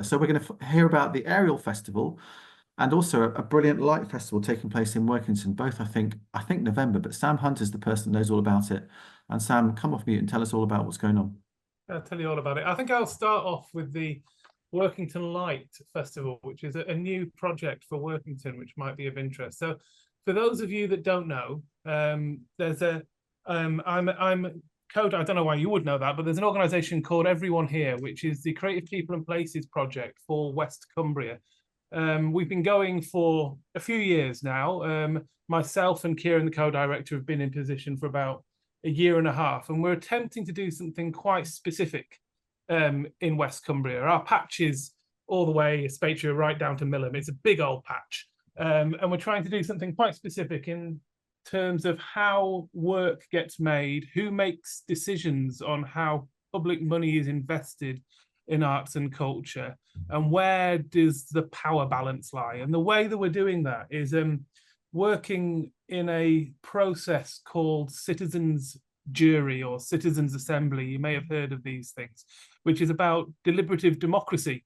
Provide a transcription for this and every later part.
So we're going to hear about the Aerial Festival and also a brilliant light festival taking place in Workington, both I think November, but Sam Hunt is the person that knows all about it. And Sam, come off mute and tell us all about what's going on. I'll tell you all about it. I think I'll start off with the Workington Light Festival, which is a new project for Workington, which might be of interest. So for those of you that don't know, there's a I'm code. I don't know why you would know that, but there's an organisation called Everyone Here, which is the Creative People and Places project for West Cumbria. We've been going for a few years now. Myself and Kieran, the co-director, have been in position for about a year and a half, and we're attempting to do something quite specific in West Cumbria. Our patch is all the way Spatria right down to Millham. It's a big old patch, and we're trying to do something quite specific in terms of how work gets made, who makes decisions on how public money is invested in arts and culture, and where does the power balance lie. And the way that we're doing that is working in a process called citizens jury or citizens assembly. You may have heard of these things, which is about deliberative democracy.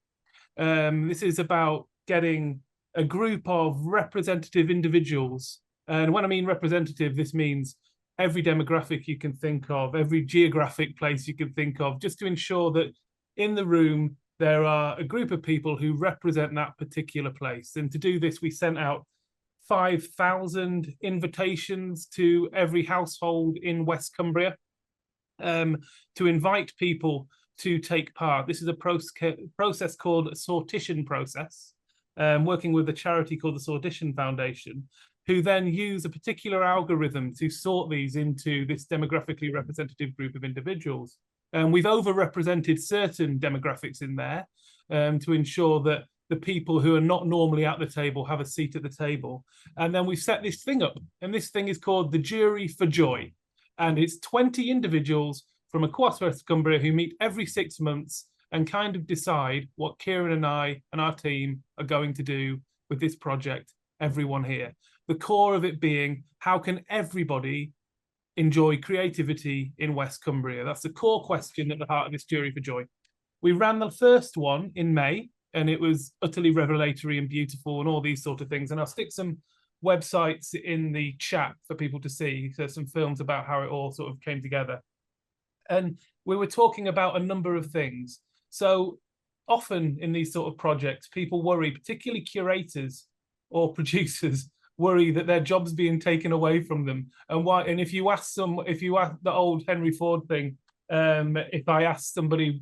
This is about getting a group of representative individuals. And when I mean representative, this means every demographic you can think of, every geographic place you can think of, just to ensure that in the room there are a group of people who represent that particular place. And to do this, we sent out 5,000 invitations to every household in West Cumbria to invite people to take part. This is a process called a sortition process, working with a charity called the Sortition Foundation, who then use a particular algorithm to sort these into this demographically representative group of individuals. We've overrepresented certain demographics in there to ensure that the people who are not normally at the table have a seat at the table. And then we've set this thing up, and this thing is called the Jury for Joy. And it's 20 individuals from across West Cumbria who meet every 6 months and kind of decide what Kieran and I and our team are going to do with this project, Everyone Here. The core of it being, how can everybody enjoy creativity in West Cumbria? That's the core question at the heart of this Jury for Joy. We ran the first one in May, and it was utterly revelatory and beautiful and all these sort of things. And I'll stick some websites in the chat for people to see. There's some films about how it all sort of came together. And we were talking about a number of things. So often in these sort of projects, people worry, particularly curators or producers, worry that their job's being taken away from them. And why? And if you ask the old Henry Ford thing, if I asked somebody,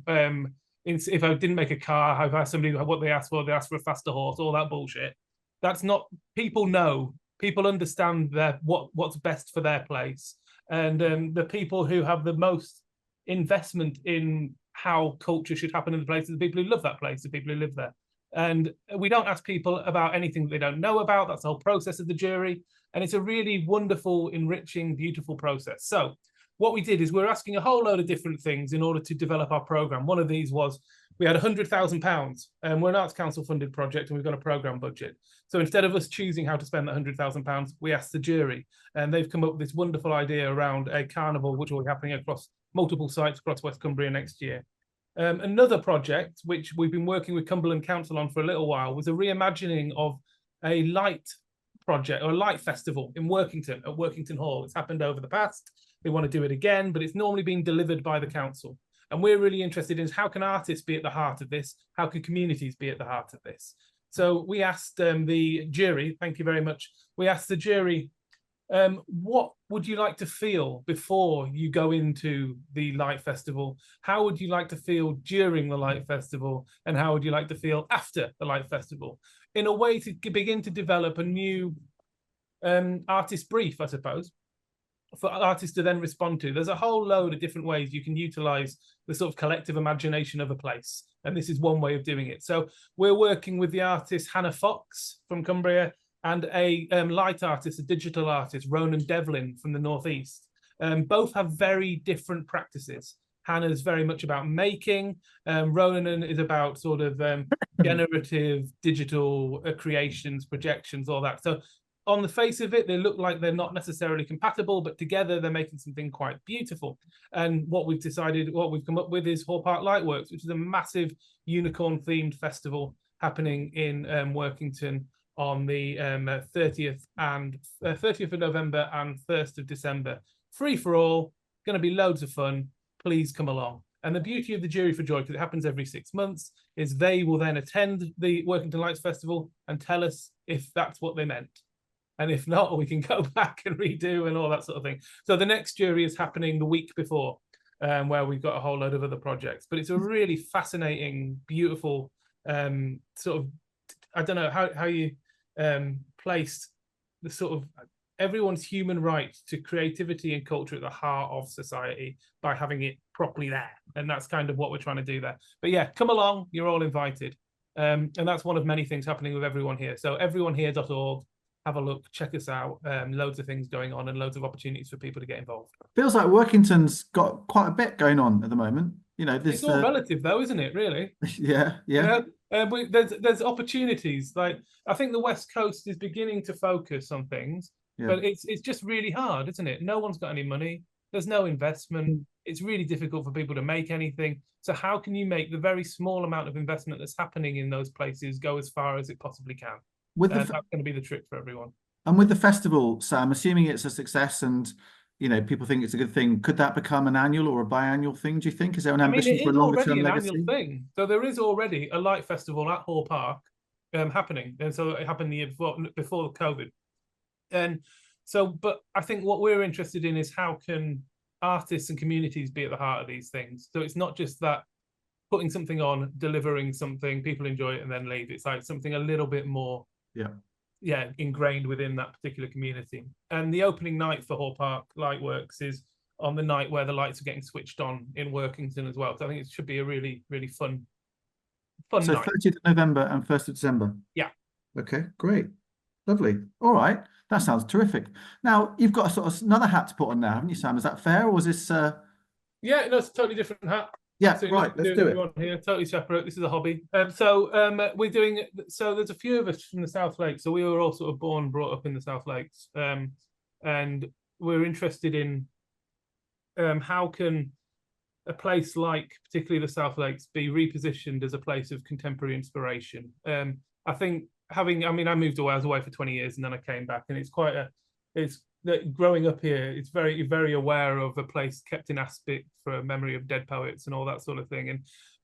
if I didn't make a car, if I asked somebody what they asked for a faster horse, all that bullshit. That's not, people know, people understand what's best for their place. And the people who have the most investment in how culture should happen in the place are the people who love that place, the people who live there. And we don't ask people about anything that they don't know about. That's the whole process of the jury. And it's a really wonderful, enriching, beautiful process. So what we did is we're asking a whole load of different things in order to develop our programme. One of these was we had £100,000, and we're an Arts Council funded project, and we've got a programme budget. So instead of us choosing how to spend that £100,000, we asked the jury, and they've come up with this wonderful idea around a carnival, which will be happening across multiple sites across West Cumbria next year. Another project, which we've been working with Cumberland Council on for a little while, was a reimagining of a light project or a light festival in Workington at Workington Hall. It's happened over the past. They want to do it again, but it's normally been delivered by the council. And we're really interested in how can artists be at the heart of this? How can communities be at the heart of this? So we asked the jury, thank you very much. We asked the jury, what would you like to feel before you go into the Light Festival? How would you like to feel during the Light Festival? And how would you like to feel after the Light Festival? In a way to begin to develop a new artist brief, I suppose, for artists to then respond to. There's a whole load of different ways you can utilize the sort of collective imagination of a place. And this is one way of doing it. So we're working with the artist Hannah Fox from Cumbria and a light artist, a digital artist, Ronan Devlin from the Northeast. Both have very different practices. Hannah's very much about making. Ronan is about sort of generative digital creations, projections, all that. So on the face of it, they look like they're not necessarily compatible, but together they're making something quite beautiful. And what we've come up with is Hall Park Lightworks, which is a massive unicorn-themed festival happening in Workington on the 30th of November and 1st of December. Free for all, going to be loads of fun. Please come along. And the beauty of the Jury for Joy, because it happens every 6 months, is they will then attend the Workington Lights Festival and tell us if that's what they meant. And if not, we can go back and redo and all that sort of thing. So the next jury is happening the week before, where we've got a whole load of other projects. But it's a really fascinating, beautiful sort of, I don't know how you placed the sort of everyone's human right to creativity and culture at the heart of society by having it properly there. And that's kind of what we're trying to do there. But yeah, come along, you're all invited. And that's one of many things happening with Everyone Here. So everyonehere.org, have a look, check us out. Loads of things going on and loads of opportunities for people to get involved. Feels like Workington's got quite a bit going on at the moment. You know, it's all relative though, isn't it, really? Yeah. You know, there's opportunities. Like, I think the West Coast is beginning to focus on things, but it's just really hard, isn't it? No one's got any money. There's no investment. It's really difficult for people to make anything. So how can you make the very small amount of investment that's happening in those places go as far as it possibly can? That's going to be the trick for everyone. And with the festival, Sam, assuming it's a success and, you know, people think it's a good thing, could that become an annual or a biannual thing, do you think? Is there an ambition for a longer term legacy? Annual thing. So there is already a light festival at Hall Park happening. And so it happened the year before COVID. And so, but I think what we're interested in is how can artists and communities be at the heart of these things? So it's not just that putting something on, delivering something, people enjoy it and then leave. It's like something a little bit more ingrained within that particular community. And the opening night for Hall Park Lightworks is on the night where the lights are getting switched on in Workington as well. So I think it should be a really, really fun night. So 30th of November and 1st of December. Yeah. Okay, great. Lovely. All right. That sounds terrific. Now, you've got a sort of another hat to put on now, haven't you, Sam? Is that fair, or was this... Yeah, no, it's a totally different hat. Yeah, absolutely. Right, let's do it. Here, totally separate. This is a hobby. We're doing... So there's a few of us from the South Lakes. So we were all sort of born, brought up in the South Lakes. And we're interested in how can a place like, particularly the South Lakes, be repositioned as a place of contemporary inspiration. I think I moved away, I was away for 20 years and then I came back, and growing up here, it's very, very aware of a place kept in aspect for a memory of dead poets and all that sort of thing.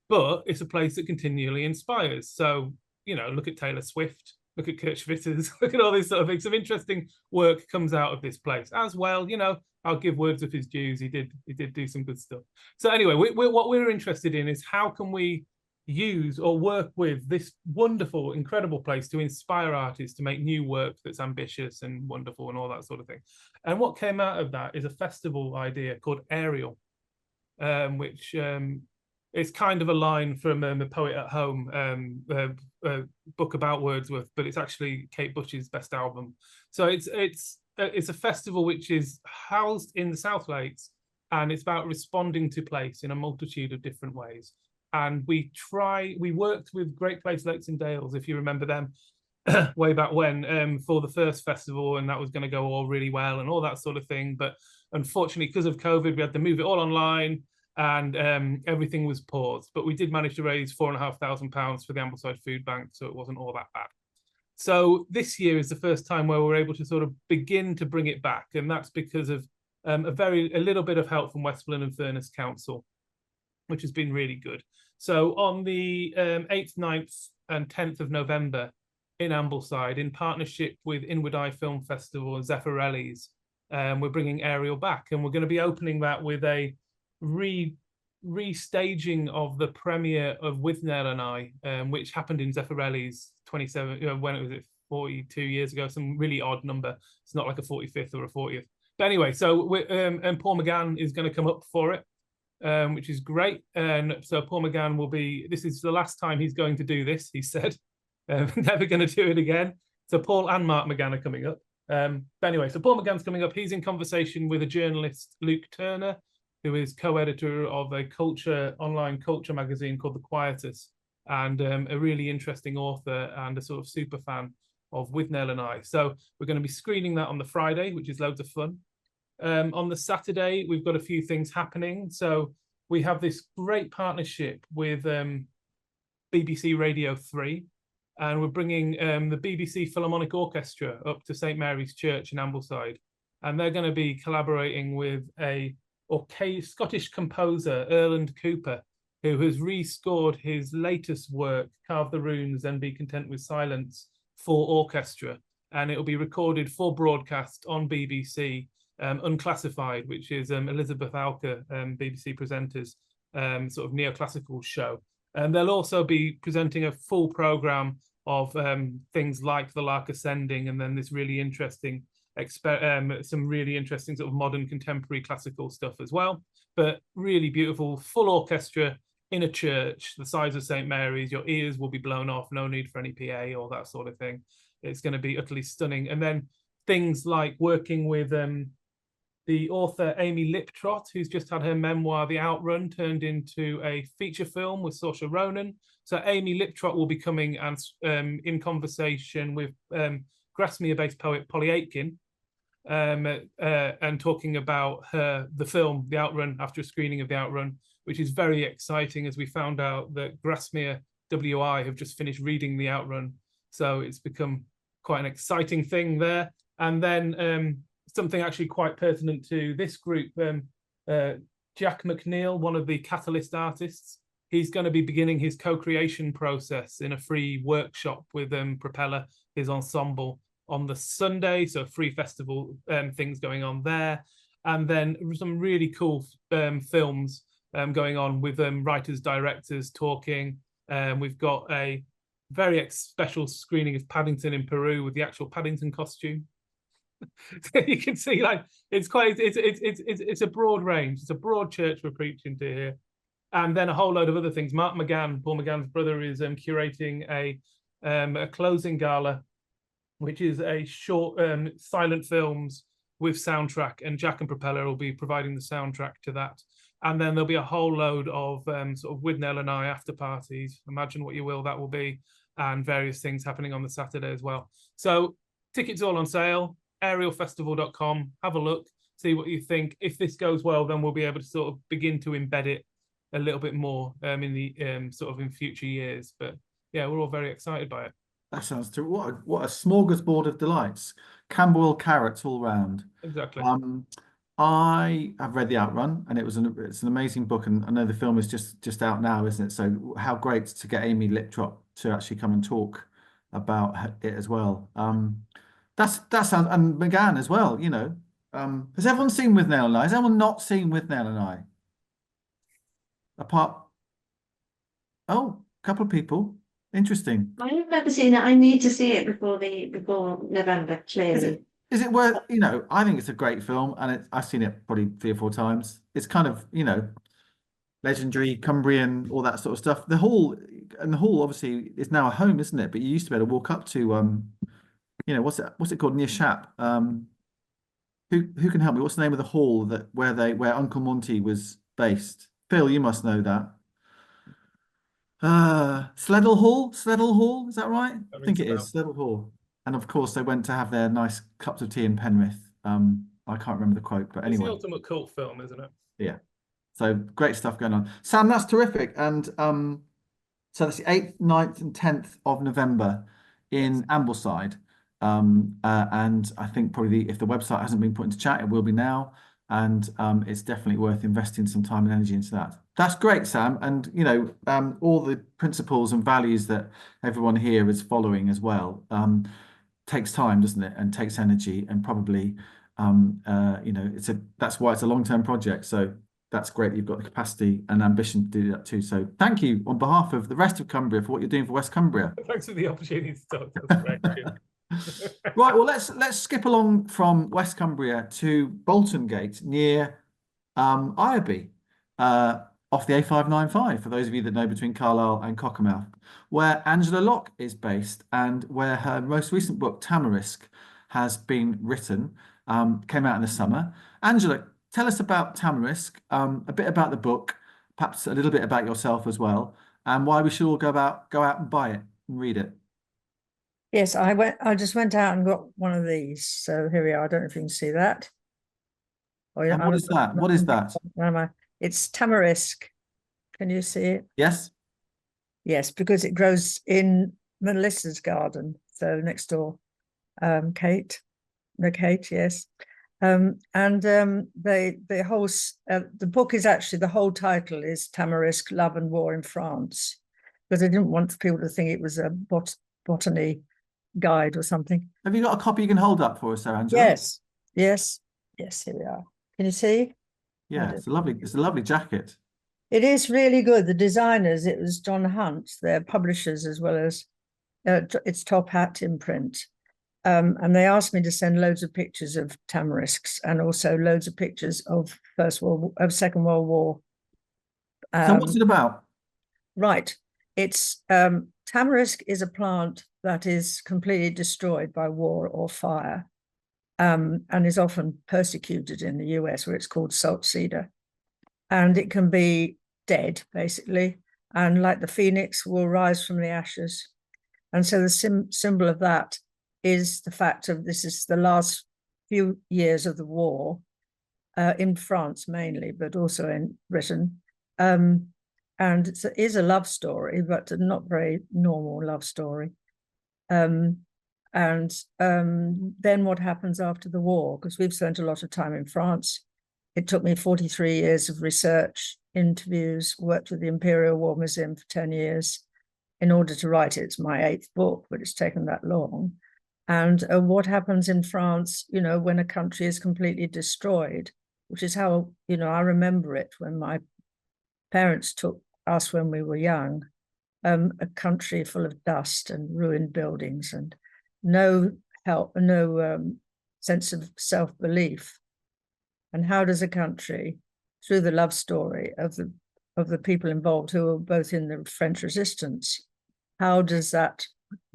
But it's a place that continually inspires. So, you know, look at Taylor Swift, look at Kurt Schwitters, look at all these sort of things. Some interesting work comes out of this place as well. You know, I'll give words of his dues. He did do some good stuff. So anyway, what we're interested in is how can we use or work with this wonderful, incredible place to inspire artists to make new work that's ambitious and wonderful and all that sort of thing. And what came out of that is a festival idea called Aerial, which is kind of a line from The Poet at Home, a book about Wordsworth, but it's actually Kate Bush's best album. So it's a festival which is housed in the South Lakes, and it's about responding to place in a multitude of different ways. And we worked with Great Place Lakes and Dales, if you remember them, way back when, for the first festival, and that was going to go all really well and all that sort of thing. But unfortunately, because of COVID, we had to move it all online, and everything was paused. But we did manage to raise £4,500 for the Ambleside Food Bank, so it wasn't all that bad. So this year is the first time where we're able to sort of begin to bring it back, and that's because of a little bit of help from Westmoreland and Furness Council, which has been really good. So on the 8th, 9th and 10th of November in Ambleside, in partnership with Inward Eye Film Festival and Zeffirelli's, we're bringing Aerial back, and we're going to be opening that with a restaging of the premiere of Withnail and I, which happened in Zeffirelli's 27, when it was 42 years ago, some really odd number. It's not like a 45th or a 40th. But anyway, so and Paul McGann is going to come up for it, which is great. And so Paul McGann this is the last time he's going to do this, he said. Never going to do it again. So Paul and Mark McGann are coming up. But anyway, so Paul McGann's coming up. He's in conversation with a journalist, Luke Turner, who is co-editor of a online culture magazine called The Quietus, and a really interesting author and a sort of super fan of With Nell and I. So we're going to be screening that on the Friday, which is loads of fun. On the Saturday, we've got a few things happening. So we have this great partnership with BBC Radio 3, and we're bringing the BBC Philharmonic Orchestra up to St Mary's Church in Ambleside, and they're going to be collaborating with a Scottish composer, Erland Cooper, who has rescored his latest work, Carve the Runes and Be Content with Silence, for orchestra, and it'll be recorded for broadcast on BBC Unclassified, which is Elizabeth Alker, BBC presenters, sort of neoclassical show. And they'll also be presenting a full program of things like The Lark Ascending, and then this really interesting, some really interesting sort of modern contemporary classical stuff as well. But really beautiful, full orchestra in a church the size of St Mary's. Your ears will be blown off, no need for any PA or that sort of thing. It's going to be utterly stunning. And then things like working with the author Amy Liptrot, who's just had her memoir, The Outrun, turned into a feature film with Saoirse Ronan. So Amy Liptrot will be coming and in conversation with Grasmere-based poet Polly Aitken, and talking about the film The Outrun after a screening of The Outrun, which is very exciting, as we found out that Grasmere WI have just finished reading The Outrun. So it's become quite an exciting thing there. And then something actually quite pertinent to this group, Jack McNeil, one of the Catalyst artists, he's going to be beginning his co-creation process in a free workshop with Propeller, his ensemble, on the Sunday. So free festival things going on there. And then some really cool films going on with writers, directors talking. We've got a very special screening of Paddington in Peru with the actual Paddington costume. So you can see, like, it's a broad range. It's a broad church we're preaching to here. And then a whole load of other things. Mark McGann, Paul McGann's brother, is curating a closing gala, which is a short silent films with soundtrack, and Jack and Propeller will be providing the soundtrack to that. And then there'll be a whole load of sort of With Nell and I after parties. Imagine what you will that will be, and various things happening on the Saturday as well. So tickets all on sale. Aerialfestival.com. Have a look, see what you think. If this goes well, then we'll be able to sort of begin to embed it a little bit more in the sort of in future years. But yeah, we're all very excited by it. That sounds terrific. What a smorgasbord of delights. Camberwell carrots all round. Exactly. I have read The Outrun, and it's an amazing book, and I know the film is just out now, isn't it? So how great to get Amy Liptrot to actually come and talk about it as well. That sounds, and McGann as well, you know. Has everyone seen With Nell and I? Has everyone not seen With Nell and I? Oh, a couple of people. Interesting. I've never seen it. I need to see it before November, clearly. Is it worth, you know, I think it's a great film, and I've seen it probably 3 or 4 times. It's kind of, you know, legendary, Cumbrian, all that sort of stuff. The hall obviously is now a home, isn't it? But you used to be able to walk up to you know, what's it called, near Shap? Who can help me? What's the name of the hall where Uncle Monty was based? Phil, you must know that. Sleddle Hall, is that right? I think it is Sleddle Hall. And of course, they went to have their nice cups of tea in Penrith. I can't remember the quote, but anyway. It's the ultimate cult film, isn't it? Yeah. So great stuff going on. Sam, that's terrific. And so that's the 8th, 9th, and 10th of November in Ambleside. And I think probably if the website hasn't been put into chat, it will be now. And it's definitely worth investing some time and energy into that. That's great, Sam. And, you know, all the principles and values that everyone here is following as well takes time, doesn't it? And takes energy, and probably, you know, that's why it's a long-term project. So that's great that you've got the capacity and ambition to do that too. So thank you on behalf of the rest of Cumbria for what you're doing for West Cumbria. Thanks for the opportunity to talk. That's great. Right, well, let's skip along from West Cumbria to Bolton Gate near Ireby, off the A595, for those of you that know, between Carlisle and Cockermouth, where Angela Locke is based, and where her most recent book, Tamarisk, has been written, came out in the summer. Angela, tell us about Tamarisk, a bit about the book, perhaps a little bit about yourself as well, and why we should all go out and buy it and read it. Yes, I just went out and got one of these. So here we are. I don't know if you can see that. Oh, yeah, And what is that? What is that? Where am I? It's tamarisk. Can you see it? Yes. Yes, because it grows in Melissa's garden, so next door. Kate, yes. The whole the book is actually, the whole title is Tamarisk: Love and War in France, because I didn't want people to think it was a botany guide or something. Have you got a copy you can hold up for us, there, Angela? Yes, yes, yes. Here we are. Can you see? Yeah, it's a lovely jacket. It is really good. The designers, it was John Hunt, their publishers, as well as its Top Hat imprint. And they asked me to send loads of pictures of tamarisks and also loads of pictures of Second World War. So what's it about? Right. It's tamarisk is a plant that is completely destroyed by war or fire, and is often persecuted in the US, where it's called salt cedar. And it can be dead, basically, and like the phoenix, will rise from the ashes. And so the symbol of that is the fact of this is the last few years of the war, in France mainly, but also in Britain. And it is a love story, but not very normal love story. Then what happens after the war? Because we've spent a lot of time in France. It took me 43 years of research, interviews, worked with the Imperial War Museum for 10 years in order to write it. It's my 8th book, but it's taken that long. And what happens in France, when a country is completely destroyed, which is how, I remember it when my parents took us when we were young, a country full of dust and ruined buildings and no help, no sense of self-belief. And how does a country, through the love story of the people involved who were both in the French resistance, how does that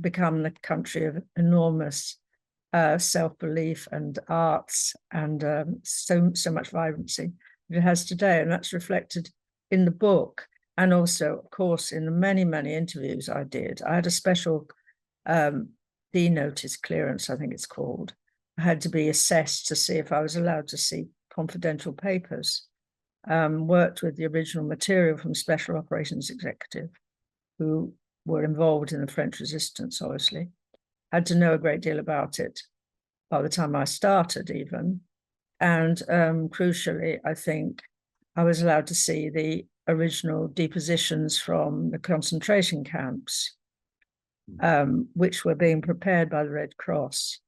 become the country of enormous self-belief and arts and so much vibrancy that it has today? And that's reflected in the book, and also, of course, in the many, many interviews I did. I had a special D-notice clearance, I think it's called. I had to be assessed to see if I was allowed to see confidential papers. Worked with the original material from Special Operations Executive, who were involved in the French resistance, obviously. Had to know a great deal about it by the time I started, even. And crucially, I think I was allowed to see the original depositions from the concentration camps, which were being prepared by the Red Cross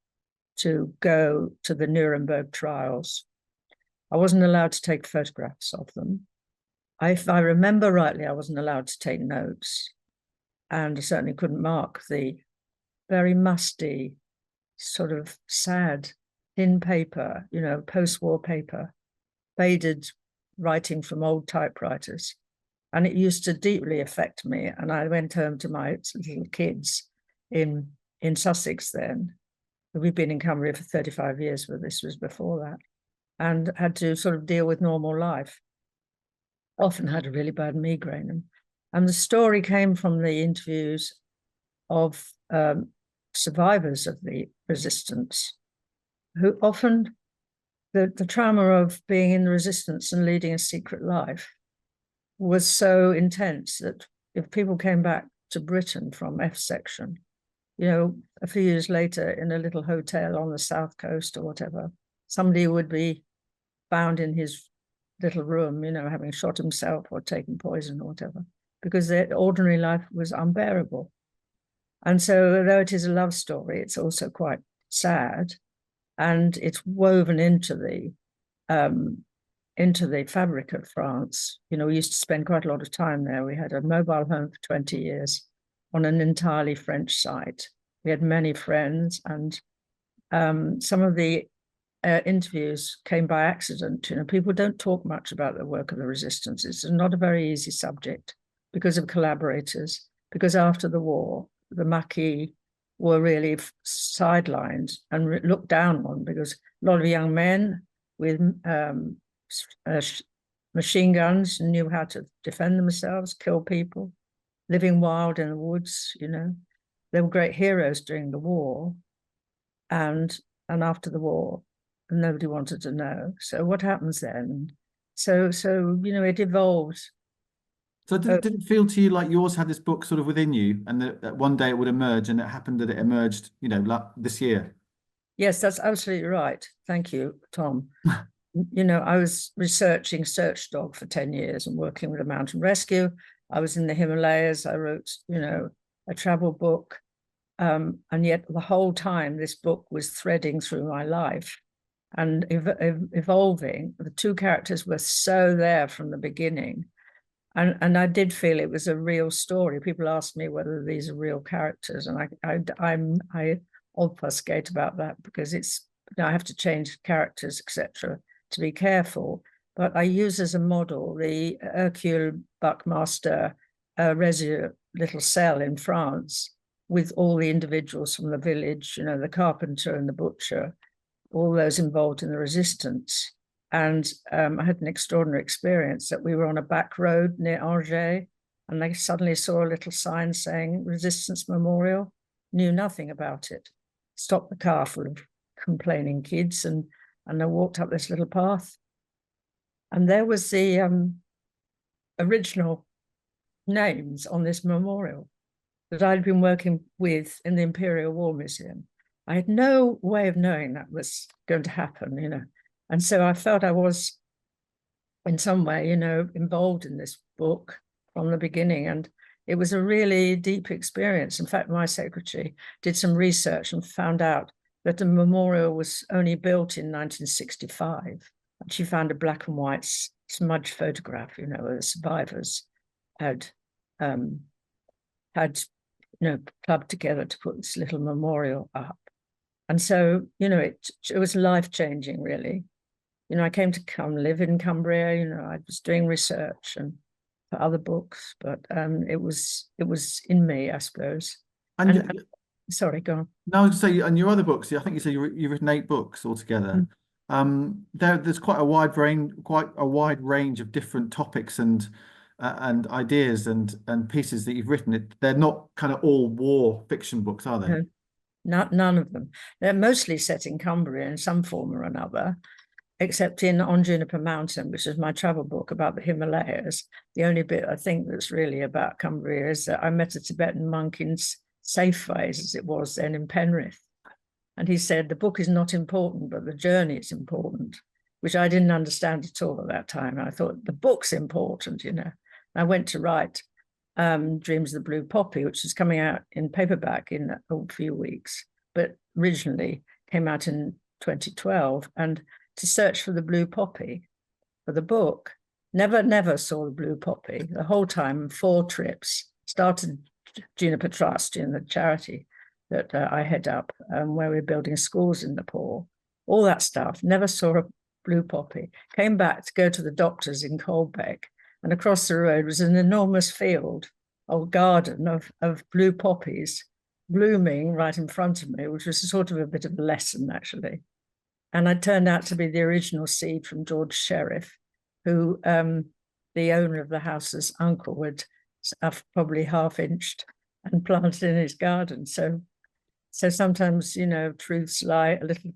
to go to the Nuremberg trials. I wasn't allowed to take photographs of them. If I remember rightly, I wasn't allowed to take notes, and I certainly couldn't mark the very musty, sort of sad, thin paper, post-war paper, faded writing from old typewriters. And it used to deeply affect me. And I went home to my little kids in Sussex then. We've been in Cumbria for 35 years, but this was before that, and had to sort of deal with normal life. Often had a really bad migraine. And the story came from the interviews of survivors of the resistance, who often, the trauma of being in the resistance and leading a secret life was so intense that if people came back to Britain from F section, a few years later in a little hotel on the south coast or whatever, somebody would be found in his little room, having shot himself or taken poison or whatever, because their ordinary life was unbearable. And so, although it is a love story, it's also quite sad, and it's woven into the fabric of France. We used to spend quite a lot of time there. We had a mobile home for 20 years on an entirely French site. We had many friends, and some of the interviews came by accident. People don't talk much about the work of the resistance. It's not a very easy subject because of collaborators, because after the war, the Maquis were really sidelined and looked down on, because a lot of young men with machine guns knew how to defend themselves, kill people, living wild in the woods, They were great heroes during the war and after the war, and nobody wanted to know. So what happens then? So it evolved. So did it feel to you like yours had this book sort of within you, and that one day it would emerge, and it happened that it emerged, like this year? Yes, that's absolutely right. Thank you, Tom. I was researching Search Dog for 10 years and working with a mountain rescue. I was in the Himalayas. I wrote, a travel book. And yet the whole time this book was threading through my life and evolving. The two characters were so there from the beginning. And I did feel it was a real story. People ask me whether these are real characters, and I obfuscate about that because I have to change characters, etc., to be careful. But I use as a model the Hercule Buckmaster Rézieux little cell in France with all the individuals from the village, the carpenter and the butcher, all those involved in the resistance. And I had an extraordinary experience that we were on a back road near Angers, and they suddenly saw a little sign saying Resistance Memorial, knew nothing about it. Stopped the car full of complaining kids, and I walked up this little path. And there was the original names on this memorial that I'd been working with in the Imperial War Museum. I had no way of knowing that was going to happen, And so I felt I was in some way, involved in this book from the beginning. And it was a really deep experience. In fact, my secretary did some research and found out that the memorial was only built in 1965. And she found a black and white smudge photograph, where the survivors had clubbed together to put this little memorial up. And so, it was life-changing, really. I came to come live in Cumbria, I was doing research and for other books, but it was in me, I suppose. And sorry, go on. No, I was going to say, and your other books, I think you said you've written 8 books altogether. There's quite a wide range of different topics and ideas and pieces that you've written. They're not kind of all war fiction books, are they? No, none of them. They're mostly set in Cumbria in some form or another, except on Juniper Mountain, which is my travel book about the Himalayas. The only bit I think that's really about Cumbria is that I met a Tibetan monk in Safeways, as it was then, in Penrith. And he said, the book is not important, but the journey is important, which I didn't understand at all at that time. I thought the book's important, I went to write Dreams of the Blue Poppy, which is coming out in paperback in a few weeks, but originally came out in 2012. And to search for the blue poppy for the book, never saw the blue poppy the whole time. 4 trips, started Juniper Trust in the charity that I head up, where we're building schools in Nepal, all that stuff. Never saw a blue poppy. Came back to go to the doctors in Coldbeck, and across the road was an enormous field or garden of blue poppies blooming right in front of me, which was sort of a bit of a lesson, actually. And I turned out to be the original seed from George Sheriff, who the owner of the house's uncle had probably half-inched and planted in his garden. So sometimes, truths lie a little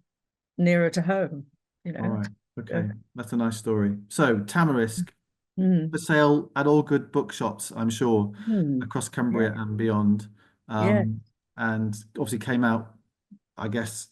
nearer to home, All right. Okay. That's a nice story. So Tamarisk, for sale at all good bookshops, I'm sure, across Cumbria and beyond. And obviously came out, I guess,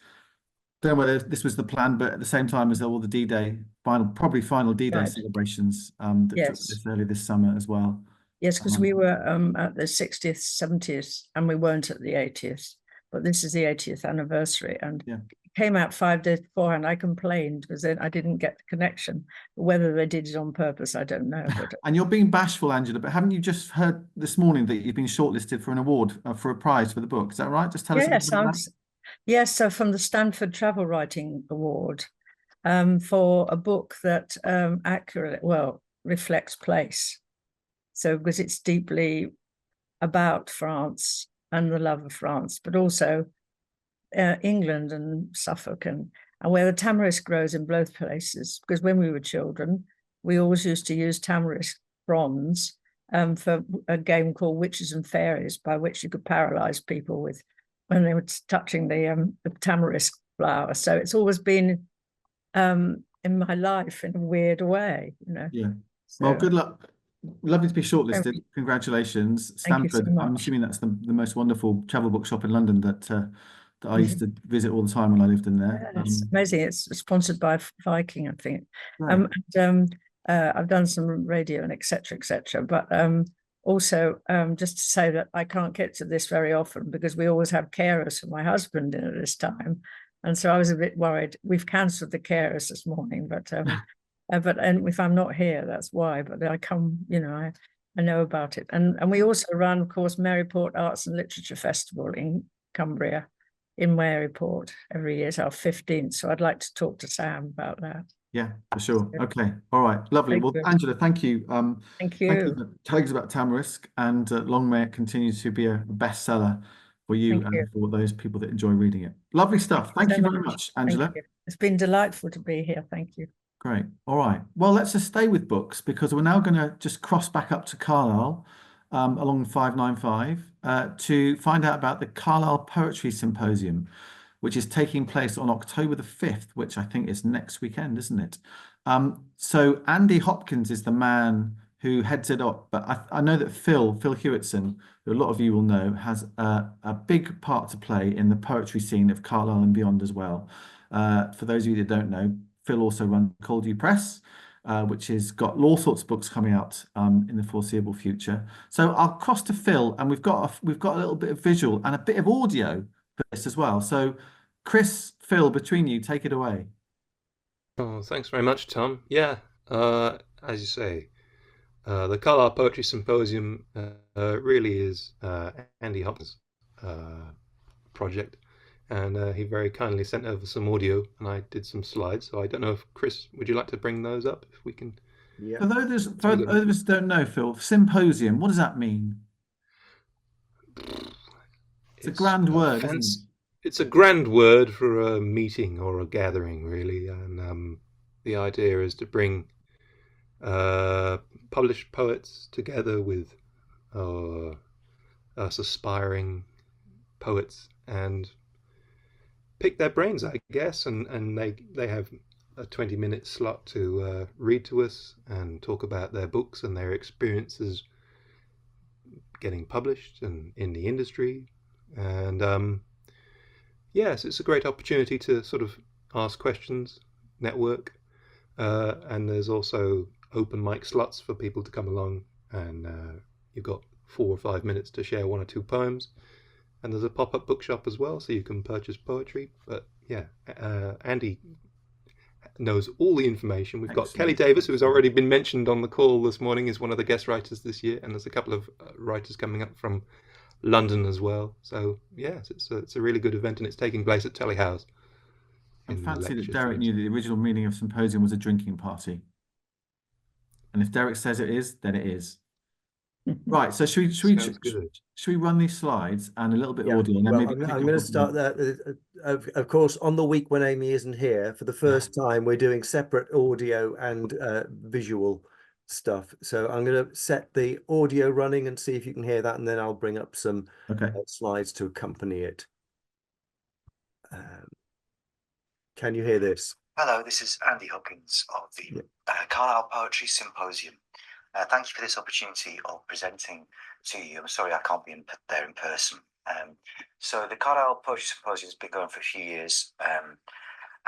don't know whether this was the plan, but at the same time as all the D-Day, final D-Day celebrations that took place early this summer as well. Yes, because we were at the 60th, 70th, and we weren't at the 80th, but this is the 80th anniversary. And it came out 5 days beforehand. I complained because then I didn't get the connection. Whether they did it on purpose, I don't know. But and you're being bashful, Angela, but haven't you just heard this morning that you've been shortlisted for an award, for a prize for the book? Is that right? Just tell us a bit about that. Yes, so from the Stanford Travel Writing Award, for a book that accurately, reflects place. So because it's deeply about France and the love of France, but also England and Suffolk and where the tamarisk grows in both places. Because when we were children, we always used to use tamarisk fronds for a game called Witches and Fairies, by which you could paralyze people with when they were touching the tamarisk flower. So it's always been in my life in a weird way, you know. Yeah. So, Well, good luck. Lovely to be shortlisted. Congratulations. Thank you so Stamford, I'm much. assuming that's the most wonderful travel bookshop in London that I used to visit all the time when I lived in there. Yeah, it's amazing. It's sponsored by Viking, I think. Right. I've done some radio and etc. But also just to say that I can't get to this very often because we always have carers for my husband in at this time, and so I was a bit worried. We've cancelled the carers this morning, but and if I'm not here, that's why. But I come, you know, I know about it, and we also run, of course, Maryport Arts and Literature Festival in Cumbria, in Maryport every year. It's our 15th, so I'd like to talk to Sam about that. Yeah, for sure. Okay. All right. Lovely. Thank Well, you. Angela, thank you. Thank Thank you you. for telling us about Tamarisk, and long may it continue to be a bestseller for you Thank and you. for those people that enjoy reading it. Lovely stuff. Thank you very much, Angela. Thank you. It's been delightful to be here. Thank you. Great. All right. Well, let's just stay with books because we're now going to just cross back up to Carlisle along 595 to find out about the Carlisle Poetry Symposium, which is taking place on October the 5th, which I think is next weekend, isn't it? So Andy Hopkins is the man who heads it up, but I know that Phil Hewitson, who a lot of you will know, has a big part to play in the poetry scene of Carlisle and beyond as well. For those of you that don't know, Phil also runs Caldew Press, which has got all sorts of books coming out in the foreseeable future. So I'll cross to Phil, and we've got a little bit of visual and a bit of audio for this as well. So Chris, Phil, between you, take it away. Oh, thanks very much, Tom. Yeah, as you say, the Carlisle Poetry Symposium really is Andy Hopkins' project. And he very kindly sent over some audio, and I did some slides. So I don't know if Chris, would you like to bring those up if we can? Yeah. For those of us who don't know, Phil, symposium, what does that mean? It's a grand word, isn't it? It's a grand word for a meeting or a gathering, really. And the idea is to bring published poets together with us aspiring poets and pick their brains, I guess, and they have a 20-minute slot to read to us and talk about their books and their experiences getting published and in the industry. And yes, it's a great opportunity to sort of ask questions, network, and there's also open mic slots for people to come along, and you've got 4 or 5 minutes to share 1 or 2 poems. And there's a pop-up bookshop as well, so you can purchase poetry. But yeah, Andy knows all the information. We've got Kelly Davis, who has already been mentioned on the call this morning, is one of the guest writers this year, and there's a couple of writers coming up from London as well. So yes, it's a really good event, and it's taking place at Tully House. I fancy that Derek knew that the original meaning of symposium was a drinking party, and if Derek says it is, then it is. Right, so should we run these slides and a little bit of audio? And then maybe I'm going to start that. Of course, on the week when Amy isn't here, for the first time, we're doing separate audio and visual stuff. So I'm going to set the audio running and see if you can hear that, and then I'll bring up some slides to accompany it. Can you hear this? Hello, this is Andy Hopkins of the Carlisle Poetry Symposium. Thank you for this opportunity of presenting to you. I'm sorry I can't be there in person. So the Carlisle Poetry Symposium has been going for a few years,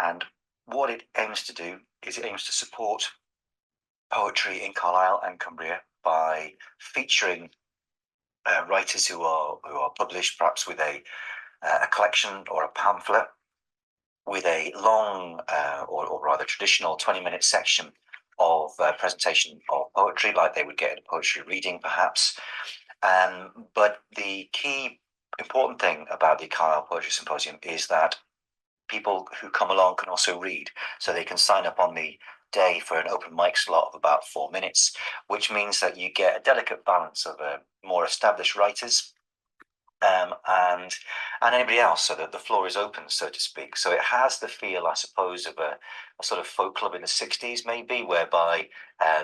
and what it aims to do is it aims to support poetry in Carlisle and Cumbria by featuring writers who are published perhaps with a collection or a pamphlet with a long or rather traditional 20-minute section of presentation of poetry, like they would get in a poetry reading perhaps. But the key important thing about the Carlisle Poetry Symposium is that people who come along can also read. So they can sign up on the day for an open mic slot of about 4 minutes, which means that you get a delicate balance of more established writers and anybody else, so that the floor is open, so to speak. So it has the feel, I suppose, of a sort of folk club in the 60s, maybe, whereby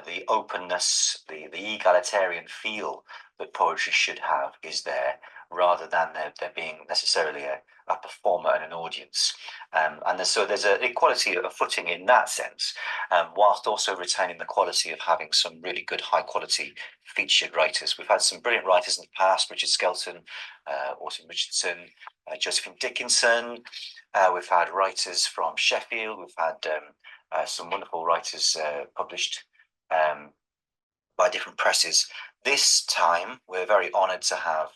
the openness, the egalitarian feel that poetry should have is there, rather than there being necessarily a performer and an audience. And there's an equality of footing in that sense, whilst also retaining the quality of having some really good high quality featured writers. We've had some brilliant writers in the past: Richard Skelton, Autumn Richardson, Josephine Dickinson. We've had writers from Sheffield. We've had some wonderful writers published by different presses. This time, we're very honoured to have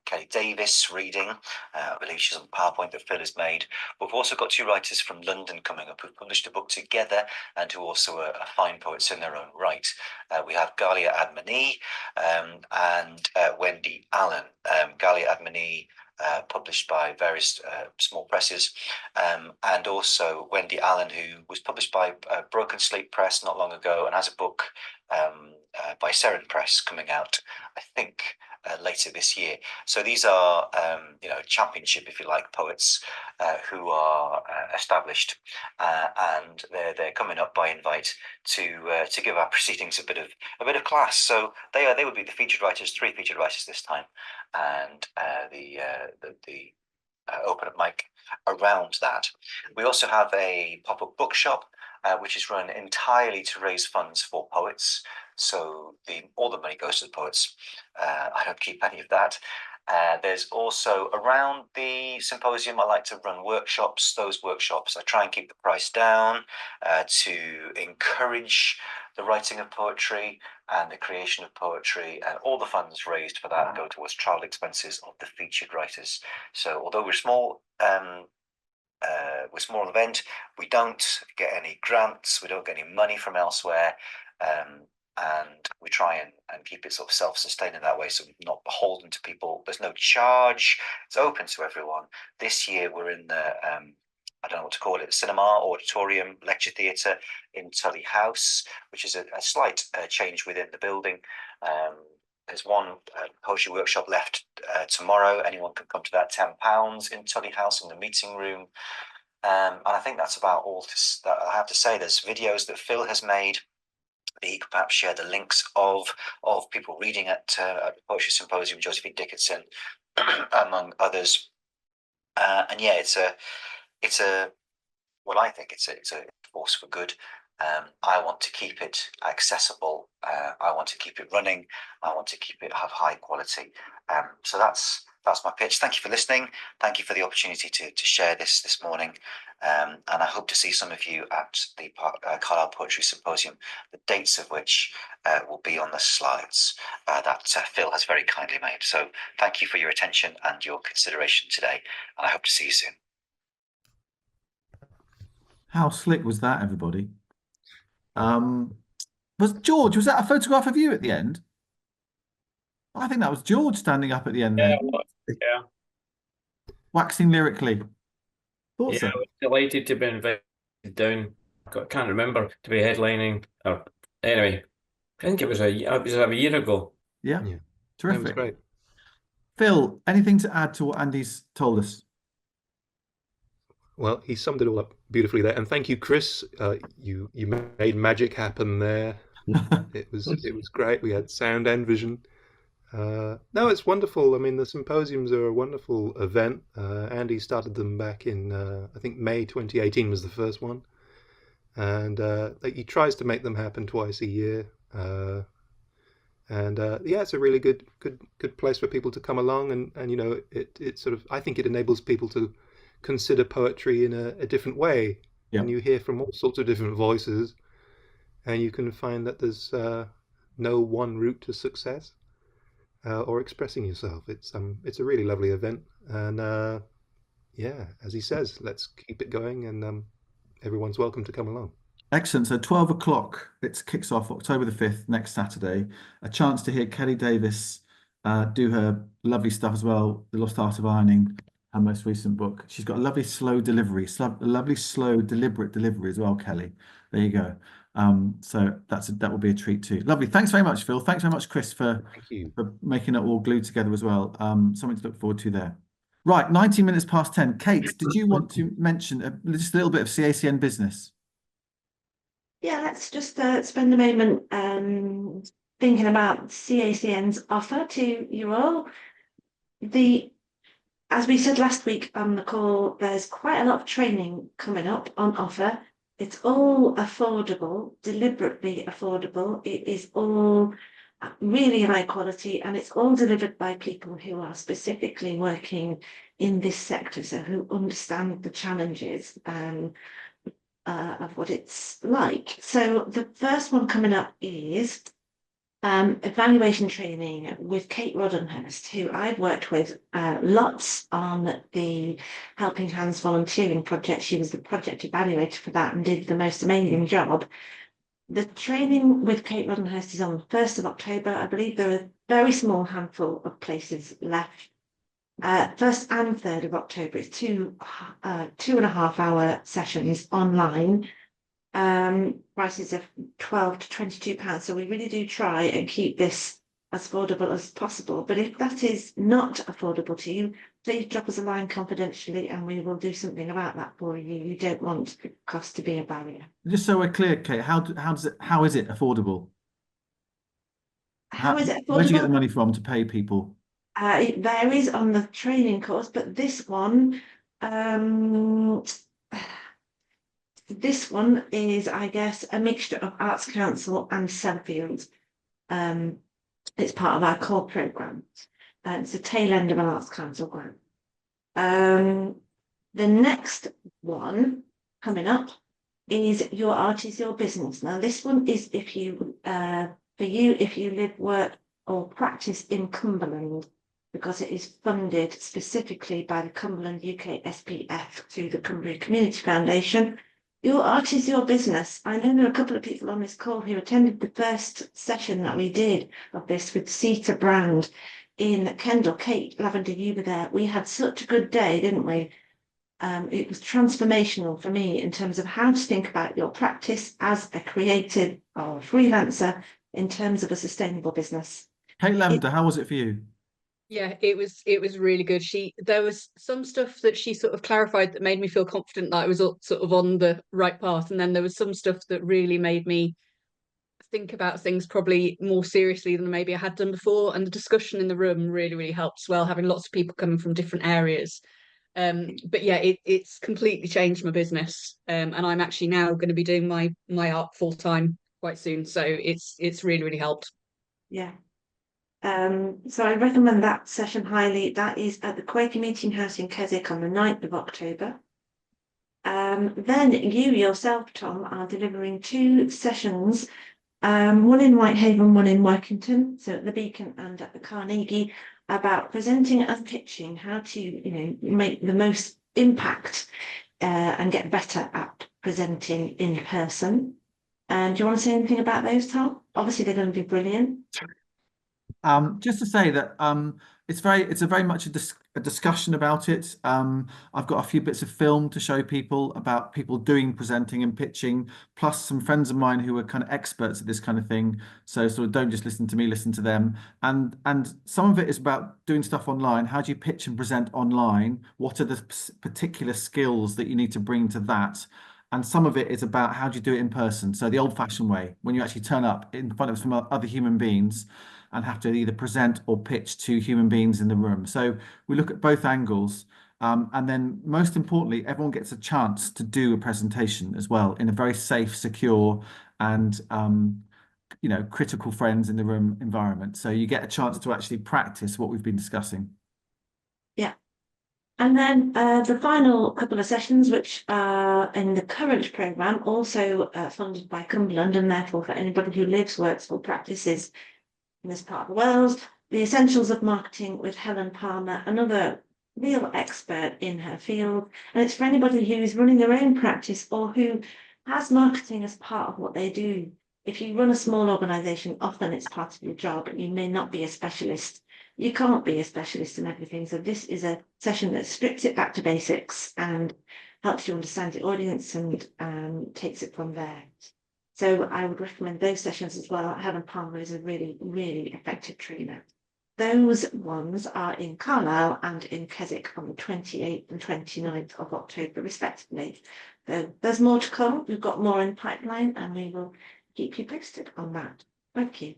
Kelly Davis reading. I believe she's on PowerPoint that Phil has made. But we've also got two writers from London coming up who've published a book together and who also are fine poets in their own right. We have Galia Admani and Wendy Allen. Galia Admani, published by various small presses, and also Wendy Allen, who was published by Broken Slate Press not long ago and has a book by Seren Press coming out, I think, later this year. So these are, championship, if you like, poets who are established, and they're coming up by invite to give our proceedings a bit of class. So they would be the featured writers, 3 featured writers this time, and the open up mic around that. We also have a pop-up bookshop, which is run entirely to raise funds for poets. So all the money goes to the poets. I don't keep any of that. There's also, around the symposium, I like to run workshops. Those workshops, I try and keep the price down to encourage the writing of poetry and the creation of poetry, and all the funds raised for that go towards travel expenses of the featured writers. So although we're small event, we don't get any grants, we don't get any money from elsewhere, and we try and keep it sort of self-sustaining that way, so we're not beholden to people. There's no charge, it's open to everyone. This year we're in the I don't know what to call it, cinema, auditorium, lecture theatre in Tully House, which is a slight change within the building. There's one poetry workshop left tomorrow. Anyone can come to that, £10 in Tully House in the meeting room. And I think that's about all that I have to say. There's videos that Phil has made. He could perhaps share the links of people reading at the Poetry Symposium, Josephine Dickinson, among others. And yeah, I think it's a force for good. I want to keep it accessible. I want to keep it running. I want to keep it have high quality. So that's my pitch. Thank you for listening. Thank you for the opportunity to share this morning. And I hope to see some of you at the Carlisle Poetry Symposium, the dates of which will be on the slides that Phil has very kindly made. So thank you for your attention and your consideration today, and I hope to see you soon. How slick was that, everybody? Was that a photograph of you at the end? I think that was George standing up at the end there. Yeah. Waxing lyrically. Thought so. I was delighted to be invited down. Can't remember to be headlining. Or anyway, I think it was a year ago. Yeah. Terrific. That was great. Phil, anything to add to what Andy's told us? Well, he summed it all up beautifully there, and thank you, Chris. You made magic happen there. It was great. We had sound and vision. No, it's wonderful. I mean, the symposiums are a wonderful event. Andy started them back in I think May 2018 was the first one, and he tries to make them happen twice a year. And it's a really good place for people to come along, and it sort of, I think it enables people to consider poetry in a different way. Yeah. And you hear from all sorts of different voices, and you can find that there's no one route to success or expressing yourself. It's a really lovely event, and as he says, let's keep it going, and everyone's welcome to come along. Excellent. So 12 o'clock, it kicks off October the 5th, next Saturday. A chance to hear Kelly Davis do her lovely stuff as well, The Lost Art of Ironing, her most recent book. She's got a lovely slow delivery, lovely slow deliberate delivery as well, Kelly. There you go. So that will be a treat too. Lovely. Thanks very much, Phil. Thanks very much, Chris, for making it all glued together as well. Something to look forward to there. Right, 19 minutes past 10. Kate, did you want to mention just a little bit of CACN business? Yeah, let's just spend a moment thinking about CACN's offer to you all. As we said last week on the call, there's quite a lot of training coming up on offer. It's all affordable, deliberately affordable. It is all really high quality, and it's all delivered by people who are specifically working in this sector, so who understand the challenges of what it's like. So the first one coming up is evaluation training with Kate Roddenhurst, who I've worked with lots on the Helping Hands volunteering project. She was the project evaluator for that and did the most amazing job. The training with Kate Roddenhurst is on the 1st of October. I believe there are a very small handful of places left. 1st and 3rd of October, it's 2.5 hour sessions online. Prices of £12 to £22. So we really do try and keep this as affordable as possible. But if that is not affordable to you, please drop us a line confidentially and we will do something about that for you. You don't want cost to be a barrier. Just so we're clear, Kate, how is it affordable? How is it affordable? Where do you get the money from to pay people? It varies on the training course, but this one is, I guess, a mixture of Arts Council and Sellafield. It's part of our core programme. It's a tail end of an Arts Council grant. The next one coming up is Your Art is Your Business. Now, this one is if you live, work or practice in Cumberland, because it is funded specifically by the Cumberland UK SPF through the Cumbria Community Foundation. Your art is your business. I know there are a couple of people on this call who attended the first session that we did of this with Sita Brand in Kendal. Kate, Lavender, you were there. We had such a good day, didn't we? It was transformational for me in terms of how to think about your practice as a creative or freelancer in terms of a sustainable business. Kate Lavender, how was it for you? Yeah, it was really good. There was some stuff that she sort of clarified that made me feel confident that I was sort of on the right path, and then there was some stuff that really made me think about things probably more seriously than maybe I had done before. And the discussion in the room really helped as well, having lots of people coming from different areas. But yeah, it's completely changed my business, and I'm actually now going to be doing my art full time quite soon. So it's really helped. Yeah. So I recommend that session highly. That is at the Quaker Meeting House in Keswick on the 9th of October. Then you yourself, Tom, are delivering 2 sessions, one in Whitehaven, one in Workington, so at the Beacon and at the Carnegie, about presenting and pitching, how to make the most impact and get better at presenting in person. Do you want to say anything about those, Tom? Obviously, they're going to be brilliant. Just to say that it's very much a discussion about it. I've got a few bits of film to show people about people doing presenting and pitching, plus some friends of mine who are kind of experts at this kind of thing. So sort of don't just listen to me, listen to them. And some of it is about doing stuff online. How do you pitch and present online? What are the particular skills that you need to bring to that? And some of it is about how do you do it in person? So the old-fashioned way, when you actually turn up in front of some other human beings and have to either present or pitch to human beings in the room. So we look at both angles. And then most importantly, everyone gets a chance to do a presentation as well in a very safe, secure and critical friends in the room environment. So you get a chance to actually practice what we've been discussing. Yeah. And then the final couple of sessions, which are in the current programme, also funded by Cumberland, and therefore for anybody who lives, works or practices in this part of the world, The Essentials of Marketing with Helen Palmer, another real expert in her field. And it's for anybody who's running their own practice or who has marketing as part of what they do. If you run a small organisation, often it's part of your job, and you may not be a specialist. You can't be a specialist in everything. So this is a session that strips it back to basics and helps you understand the audience and takes it from there. So I would recommend those sessions as well. Helen Palmer is a really, really effective trainer. Those ones are in Carlisle and in Keswick on the 28th and 29th of October, respectively. So there's more to come. We've got more in the pipeline, and we will keep you posted on that. Thank you.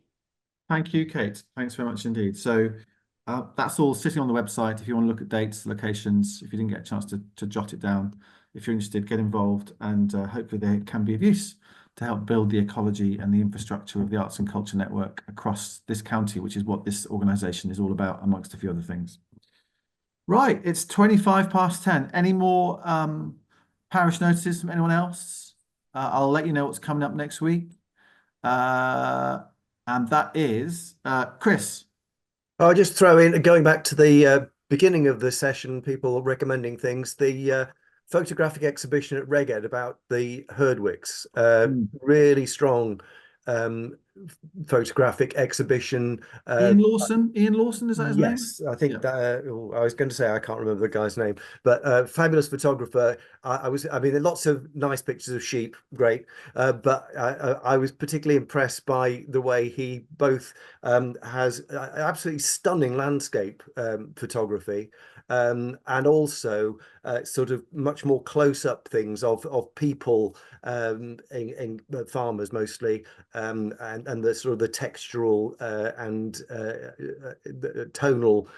Thank you, Kate. Thanks very much indeed. So that's all sitting on the website. If you want to look at dates, locations, if you didn't get a chance to jot it down, if you're interested, get involved, and hopefully they can be of use to help build the ecology and the infrastructure of the Arts and Culture Network across this county, which is what this organisation is all about, amongst a few other things. Right, it's 10:25. Any more parish notices from anyone else? I'll let you know what's coming up next week. And that is Chris. I'll just throw in, going back to the beginning of the session, people recommending things, the photographic exhibition at Reged about the Herdwicks, really strong photographic exhibition. Ian Lawson, is that his name? Yes, I think that I was going to say I can't remember the guy's name, but fabulous photographer. I mean, lots of nice pictures of sheep, great, but I was particularly impressed by the way he both has absolutely stunning landscape photography, and also sort of much more close-up things of people, in farmers mostly, and the sort of the textural and the tonal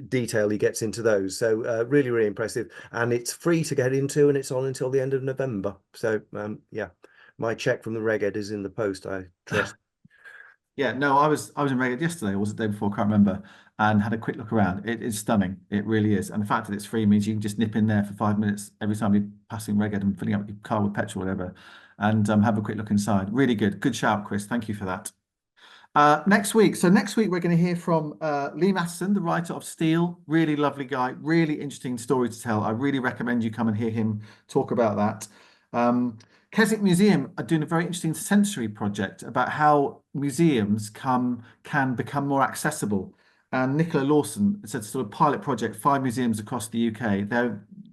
detail he gets into those. So really, really impressive, and it's free to get into, and it's on until the end of November. So yeah, my check from the Reged is in the post, I trust. Yeah, no, I was in Reddit yesterday, or was it the day before? I can't remember, and had a quick look around. It is stunning. It really is. And the fact that it's free means you can just nip in there for 5 minutes every time you're passing Reddit and filling up your car with petrol or whatever, and have a quick look inside. Really good. Good shout, Chris. Thank you for that. Next week. So next week we're going to hear from Lee Matheson, the writer of Steel. Really lovely guy. Really interesting story to tell. I really recommend you come and hear him talk about that. Keswick Museum are doing a very interesting sensory project about how museums can become more accessible. And Nicola Lawson, it's a sort of pilot project, 5 museums across the UK.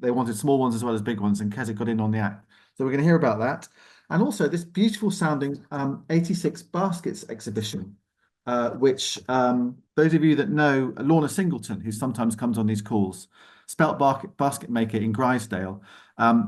They wanted small ones as well as big ones, and Keswick got in on the act. So we're going to hear about that. And also this beautiful sounding 86 Baskets exhibition, which those of you that know Lorna Singleton, who sometimes comes on these calls, spelt basket maker in Grisdale,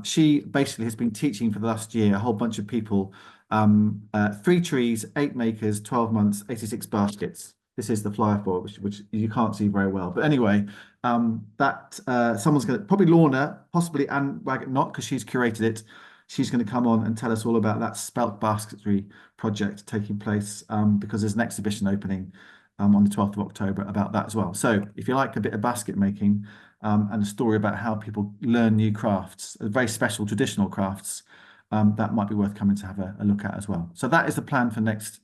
she basically has been teaching for the last year a whole bunch of people 3 trees, 8 makers, 12 months, 86 baskets. This is the flyer for it, which you can't see very well. But anyway, someone's going to, probably Lorna, possibly Anne Waggett, not because she's curated it. She's going to come on and tell us all about that spelt basketry project taking place, because there's an exhibition opening on the 12th of October about that as well. So if you like a bit of basket making and a story about how people learn new crafts, very special traditional crafts, that might be worth coming to have a look at as well. So that is the plan for next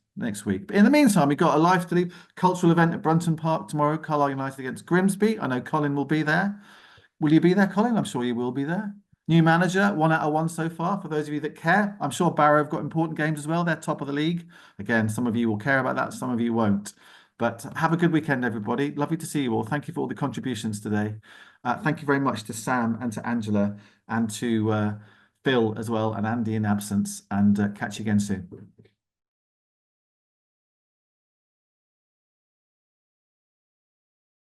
week. But in the meantime, we've got a live to leave cultural event at Brunton Park tomorrow, Carlisle United against Grimsby. I know Colin will be there. Will you be there, Colin? I'm sure you will be there. New manager, 1 out of 1 so far, for those of you that care. I'm sure Barrow have got important games as well. They're top of the league. Again, some of you will care about that, some of you won't. But have a good weekend, everybody. Lovely to see you all. Thank you for all the contributions today. Thank you very much to Sam and to Angela and to Phil as well, and Andy in absence. And catch you again soon.